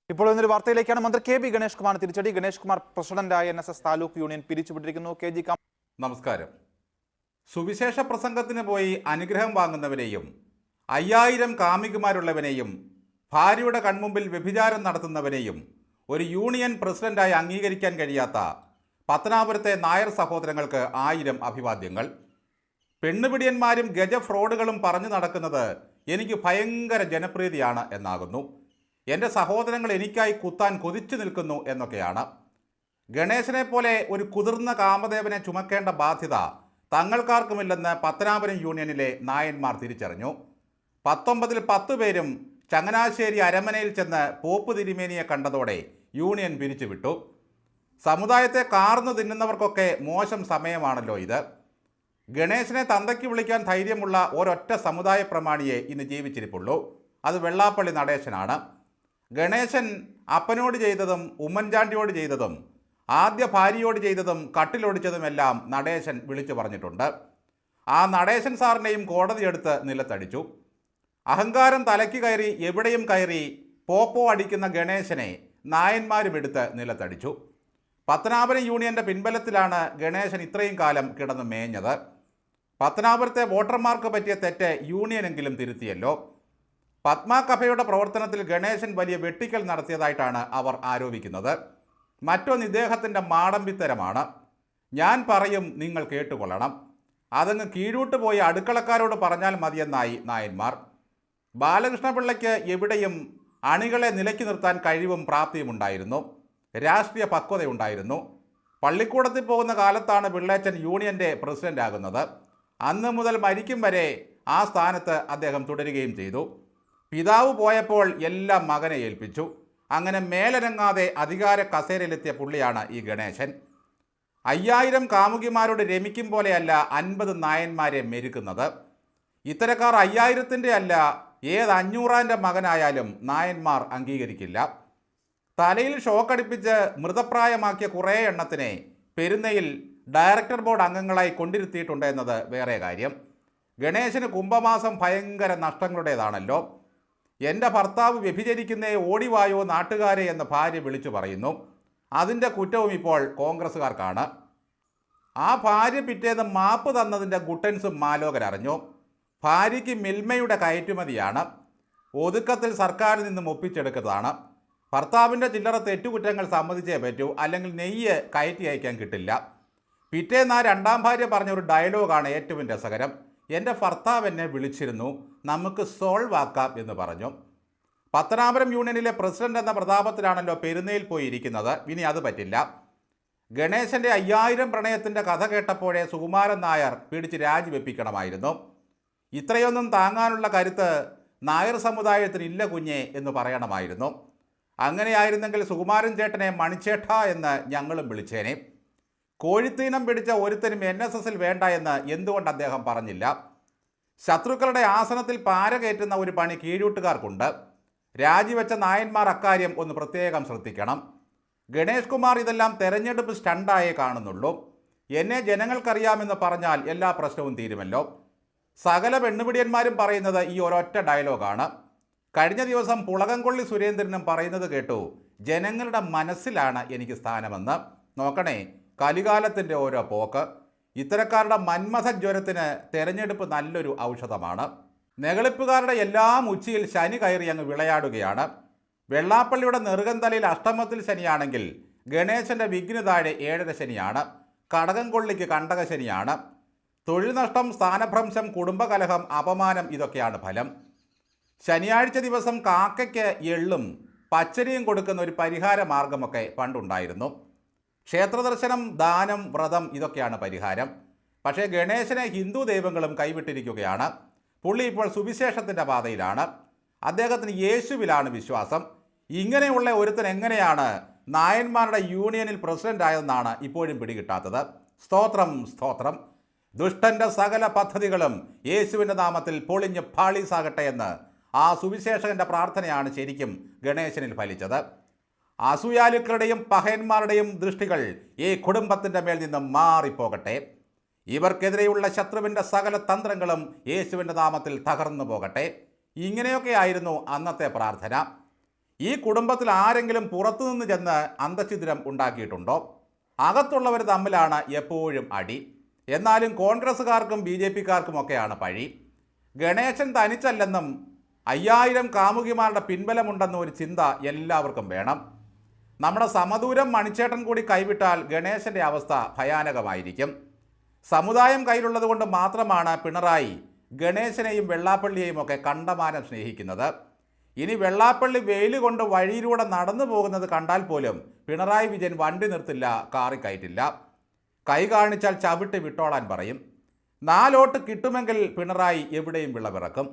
ഇപ്പോൾ ഇന്നൊരു വാർത്തയിലേക്കാണ്. മന്ത്രി കെ ബി ഗണേഷ് കുമാർ തിരിച്ചടി. ഗണേഷ് കുമാർ പ്രസിഡന്റായ NSS താലൂക്ക് യൂണിയൻ പിരിച്ചുവിട്ടിരിക്കുന്നു. KG നമസ്കാരം. സുവിശേഷ പ്രസംഗത്തിന് പോയി അനുഗ്രഹം വാങ്ങുന്നവനെയും 5000 കാമികമാരുള്ളവനെയും ഭാര്യയുടെ കൺമുമ്പിൽ വ്യഭിചാരം നടത്തുന്നവനെയും ഒരു യൂണിയൻ പ്രസിഡന്റായി അംഗീകരിക്കാൻ കഴിയാത്ത പത്തനാപുരത്തെ നായർ സഹോദരങ്ങൾക്ക് 1000 അഭിവാദ്യങ്ങൾ. പെണ്ണുപിടിയന്മാരും ഗജ ഫ്രോഡുകളും പറഞ്ഞു നടക്കുന്നത് എനിക്ക് ഭയങ്കര ജനപ്രീതിയാണ് എന്നാകുന്നു. എൻ്റെ സഹോദരങ്ങൾ എനിക്കായി കുത്താൻ കൊതിച്ചു നിൽക്കുന്നു എന്നൊക്കെയാണ്. ഗണേശനെ പോലെ ഒരു കുതിർന്ന കാമദേവനെ ചുമക്കേണ്ട ബാധ്യത തങ്ങൾക്കാർക്കുമില്ലെന്ന് പത്തനാപുരം യൂണിയനിലെ നായന്മാർ തിരിച്ചറിഞ്ഞു. 19-ൽ 10 പേരും ചങ്ങനാശ്ശേരി അരമനയിൽ ചെന്ന് പോപ്പ് തിരുമേനിയെ കണ്ടതോടെ യൂണിയൻ പിരിച്ചുവിട്ടു. സമുദായത്തെ കാർന്നു തിന്നുന്നവർക്കൊക്കെ മോശം സമയമാണല്ലോ ഇത്. ഗണേശനെ തന്തയ്ക്ക് വിളിക്കാൻ ധൈര്യമുള്ള ഒരൊറ്റ സമുദായ പ്രമാണിയെ ഇന്ന് ജീവിച്ചിരിപ്പുള്ളൂ. അത് വെള്ളാപ്പള്ളി നടേശനാണ്. ഗണേശൻ അപ്പനോട് ചെയ്തതും ഉമ്മൻചാണ്ടിയോട് ചെയ്തതും ആദ്യ ഭാര്യയോട് ചെയ്തതും കട്ടിലൊടിച്ചതുമെല്ലാം നടേശൻ വിളിച്ചു പറഞ്ഞിട്ടുണ്ട്. ആ നടേശൻ സാറിനെയും കോടതിയെടുത്ത് നിലത്തടിച്ചു. അഹങ്കാരം തലയ്ക്ക് കയറി എവിടെയും കയറി പോപ്പോ അടിക്കുന്ന ഗണേശനെ നായന്മാരും എടുത്ത് നിലത്തടിച്ചു. പത്തനാപുരം യൂണിയൻ്റെ പിൻബലത്തിലാണ് ഗണേശൻ ഇത്രയും കാലം കിടന്ന് മേഞ്ഞത്. പത്തനാപുരത്തെ വോട്ടർമാർക്ക് പറ്റിയ തെറ്റ് യൂണിയനെങ്കിലും തിരുത്തിയല്ലോ. പത്മ കഫയുടെ പ്രവർത്തനത്തിൽ ഗണേശൻ വലിയ വെട്ടിക്കൽ നടത്തിയതായിട്ടാണ് അവർ ആരോപിക്കുന്നത്. മറ്റൊന്ന് ഇദ്ദേഹത്തിൻ്റെ മാടമ്പിത്തരമാണ്. ഞാൻ പറയും, നിങ്ങൾ കേട്ടുകൊള്ളണം. അതങ്ങ് കീഴോട്ട് പോയി അടുക്കളക്കാരോട് പറഞ്ഞാൽ മതിയെന്നായി നായന്മാർ. ബാലകൃഷ്ണപിള്ളയ്ക്ക് എവിടെയും അണികളെ നിലയ്ക്ക് നിർത്താൻ കഴിവും പ്രാപ്തിയും ഉണ്ടായിരുന്നു. രാഷ്ട്രീയ പക്വതയുണ്ടായിരുന്നു. പള്ളിക്കൂടത്തിൽ പോകുന്ന കാലത്താണ് പിള്ളേച്ചൻ യൂണിയൻ്റെ പ്രസിഡന്റ് ആകുന്നത്. അന്ന് മുതൽ മരിക്കും വരെ ആ സ്ഥാനത്ത് അദ്ദേഹം തുടരുകയും ചെയ്തു. പിതാവ് പോയപ്പോൾ എല്ലാം മകനെ ഏൽപ്പിച്ചു. അങ്ങനെ മേലനങ്ങാതെ അധികാര കസേരയിലെത്തിയ പുള്ളിയാണ് ഈ ഗണേശൻ. 5000 കാമുകിമാരോട് രമിക്കും പോലെയല്ല 50 നായന്മാരെ മെരുക്കുന്നത്. ഇത്തരക്കാർ 5000-ൻ്റെ അല്ല, ഏത് 500-ൻ്റെ മകനായാലും നായന്മാർ അംഗീകരിക്കില്ല. തലയിൽ ഷോക്കടിപ്പിച്ച് മൃതപ്രായമാക്കിയ കുറേ എണ്ണത്തിനെ പെരുന്നയിൽ ഡയറക്ടർ ബോർഡ് അംഗങ്ങളായി കൊണ്ടിരുത്തിയിട്ടുണ്ട് എന്നത് വേറെ കാര്യം. ഗണേശന് കുംഭമാസം ഭയങ്കര നഷ്ടങ്ങളുടേതാണല്ലോ. എൻ്റെ ഭർത്താവ് വ്യഭിചരിക്കുന്നേ ഓടിവായോ നാട്ടുകാരെ എന്ന് ഭാര്യ വിളിച്ചു പറയുന്നു. അതിൻ്റെ കുറ്റവും ഇപ്പോൾ കോൺഗ്രസ്സുകാർക്കാണ്. ആ ഭാര്യ പിറ്റേന്ന് മാപ്പ് തന്നതിൻ്റെ ഗുട്ടൻസും മാലോകരറിഞ്ഞു. ഭാര്യയ്ക്ക് മിൽമയുടെ കയറ്റുമതിയാണ്. ഒതുക്കത്തിൽ സർക്കാരിൽ നിന്നും ഒപ്പിച്ചെടുക്കുന്നതാണ്. ഭർത്താവിൻ്റെ ചില്ലറ തെറ്റുകുറ്റങ്ങൾ സമ്മതിച്ചേ പറ്റൂ, അല്ലെങ്കിൽ നെയ്യ് കയറ്റി അയക്കാൻ കിട്ടില്ല. പിറ്റേന്ന് ആ രണ്ടാം ഭാര്യ പറഞ്ഞൊരു ഡയലോഗാണ് ഏറ്റവും രസകരം. എൻ്റെ ഭർത്താവ് എന്നെ വിളിച്ചിരുന്നു, നമുക്ക് സോൾവ് ആക്കാം എന്ന് പറഞ്ഞു. പത്തനാപുരം യൂണിയനിലെ പ്രസിഡന്റ് എന്ന പ്രതാപത്തിലാണല്ലോ പെരുന്നയിൽ പോയിരിക്കുന്നത്. ഇനി അത് പറ്റില്ല. ഗണേശൻ്റെ 5000 പ്രണയത്തിൻ്റെ കഥ കേട്ടപ്പോഴേ സുകുമാരൻ നായർ പിടിച്ച് രാജിവെപ്പിക്കണമായിരുന്നു. ഇത്രയൊന്നും താങ്ങാനുള്ള കരുത്ത് നായർ സമുദായത്തിന് ഇല്ല കുഞ്ഞേ എന്ന് പറയണമായിരുന്നു. അങ്ങനെയായിരുന്നെങ്കിൽ സുകുമാരൻ ചേട്ടനെ മണിച്ചേട്ട എന്ന് ഞങ്ങളും വിളിച്ചേനെ. കോഴിത്തീനം പിടിച്ച ഒരുത്തനും NSSൽ വേണ്ട എന്ന് എന്തുകൊണ്ട് അദ്ദേഹം പറഞ്ഞില്ല? ശത്രുക്കളുടെ ആസനത്തിൽ പാര കയറ്റുന്ന ഒരു പണി കീഴൂട്ടുകാർക്കുണ്ട്. രാജിവെച്ച നായന്മാർ അക്കാര്യം ഒന്ന് പ്രത്യേകം ശ്രദ്ധിക്കണം. ഗണേഷ് കുമാർ ഇതെല്ലാം തെരഞ്ഞെടുപ്പ് സ്റ്റണ്ടായേ കാണുന്നുള്ളൂ. എന്നെ ജനങ്ങൾക്കറിയാമെന്ന് പറഞ്ഞാൽ എല്ലാ പ്രശ്നവും തീരുമല്ലോ. സകല പെണ്ണുപിടിയന്മാരും പറയുന്നത് ഈ ഒരൊറ്റ ഡയലോഗാണ്. കഴിഞ്ഞ ദിവസം പുളകംകൊള്ളി സുരേന്ദ്രനും പറയുന്നത് കേട്ടു, ജനങ്ങളുടെ മനസ്സിലാണ് എനിക്ക് സ്ഥാനമെന്ന്. നോക്കണേ, കലികാലത്തിൻ്റെ ഓരോ പോക്ക്. ഇത്തരക്കാരുടെ മന്മഥജ്വരത്തിന് തെരഞ്ഞെടുപ്പ് നല്ലൊരു ഔഷധമാണ്. നെകളിപ്പുകാരുടെ എല്ലാം ഉച്ചിയിൽ ശനി കയറി അങ്ങ് വിളയാടുകയാണ്. വെള്ളാപ്പള്ളിയുടെ നെറുകന്തലയിൽ അഷ്ടമത്തിൽ ശനിയാണെങ്കിൽ ഗണേശൻ്റെ വിഘ്ന് താഴെ 7.5 ശനിയാണ്. കടകംകൊള്ളിക്ക് കണ്ടക ശനിയാണ്. തൊഴിൽ നഷ്ടം, സ്ഥാനഭ്രംശം, കുടുംബകലഹം, അപമാനം, ഇതൊക്കെയാണ് ഫലം. ശനിയാഴ്ച ദിവസം കാക്കയ്ക്ക് എള്ളും പച്ചരിയും കൊടുക്കുന്ന ഒരു പരിഹാര മാർഗമൊക്കെ പണ്ടുണ്ടായിരുന്നു. ക്ഷേത്രദർശനം, ദാനം, വ്രതം, ഇതൊക്കെയാണ് പരിഹാരം. പക്ഷേ ഗണേശനെ ഹിന്ദു ദൈവങ്ങളും കൈവിട്ടിരിക്കുകയാണ്. പുള്ളി ഇപ്പോൾ സുവിശേഷത്തിൻ്റെ പാതയിലാണ്. അദ്ദേഹത്തിന് യേശുവിലാണ് വിശ്വാസം. ഇങ്ങനെയുള്ള ഒരുത്തൻ എങ്ങനെയാണ് നായന്മാരുടെ യൂണിയനിൽ പ്രസിഡന്റ് ആയതെന്നാണ് ഇപ്പോഴും പിടികിട്ടാത്തത്. സ്തോത്രം, സ്തോത്രം. ദുഷ്ടൻ്റെ സകല പദ്ധതികളും യേശുവിൻ്റെ നാമത്തിൽ പൊളിഞ്ഞ് പാളീസാകട്ടെ എന്ന് ആ സുവിശേഷകൻ്റെ പ്രാർത്ഥനയാണ് ശരിക്കും ഗണേശനിൽ ഫലിച്ചത്. അസൂയാലുക്കളുടെയും പഹയന്മാരുടെയും ദൃഷ്ടികൾ ഈ കുടുംബത്തിൻ്റെ മേൽ നിന്നും മാറിപ്പോകട്ടെ. ഇവർക്കെതിരെയുള്ള ശത്രുവിൻ്റെ സകല തന്ത്രങ്ങളും യേശുവിൻ്റെ നാമത്തിൽ തകർന്നു പോകട്ടെ. ഇങ്ങനെയൊക്കെയായിരുന്നു അന്നത്തെ പ്രാർത്ഥന. ഈ കുടുംബത്തിൽ ആരെങ്കിലും പുറത്തുനിന്ന് ചെന്ന് അന്തഛിദ്രം ഉണ്ടാക്കിയിട്ടുണ്ടോ? അകത്തുള്ളവർ തമ്മിലാണ് എപ്പോഴും അടി. എന്നാലും കോൺഗ്രസ്സുകാർക്കും ബി ജെ പിക്കാർക്കുമൊക്കെയാണ് പഴി. ഗണേശൻ തനിച്ചല്ലെന്നും 5000 കാമുകിമാരുടെ പിൻബലമുണ്ടെന്നും ഒരു ചിന്ത എല്ലാവർക്കും വേണം. നമ്മുടെ സമദൂരം മണിച്ചേട്ടൻ കൂടി കൈവിട്ടാൽ ഗണേശൻ്റെ അവസ്ഥ ഭയാനകമായിരിക്കും. സമുദായം കയ്യിലുള്ളത് കൊണ്ട് മാത്രമാണ് പിണറായി ഗണേശനെയും വെള്ളാപ്പള്ളിയെയും ഒക്കെ കണ്ടമാനം സ്നേഹിക്കുന്നത്. ഇനി വെള്ളാപ്പള്ളി വെയിൽ കൊണ്ട് വഴിയിലൂടെ നടന്നു പോകുന്നത് കണ്ടാൽ പോലും പിണറായി വിജയൻ വണ്ടി നിർത്തില്ല, കാറി കയറ്റില്ല. കൈ കാണിച്ചാൽ ചവിട്ടി വിട്ടോളാൻ പറയും. 4 വോട്ട് കിട്ടുമെങ്കിൽ പിണറായി എവിടെയും വിളവിറക്കും.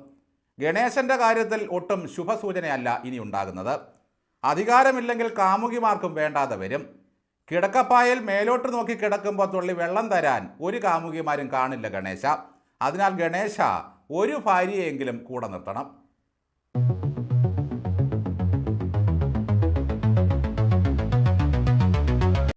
ഗണേശൻ്റെ കാര്യത്തിൽ ഒട്ടും ശുഭസൂചനയല്ല ഇനി ഉണ്ടാകുന്നത്. അധികാരമില്ലെങ്കിൽ കാമുകിമാർക്കും വേണ്ടാതെ വരും. കിടക്കപ്പായൽ മേലോട്ട് നോക്കി കിടക്കുമ്പോൾ തുള്ളി വെള്ളം തരാൻ ഒരു കാമുകിമാരും കാണില്ല ഗണേശ. അതിനാൽ ഗണേശ ഒരു ഭാര്യയെങ്കിലും കൂടെ നിർത്തണം.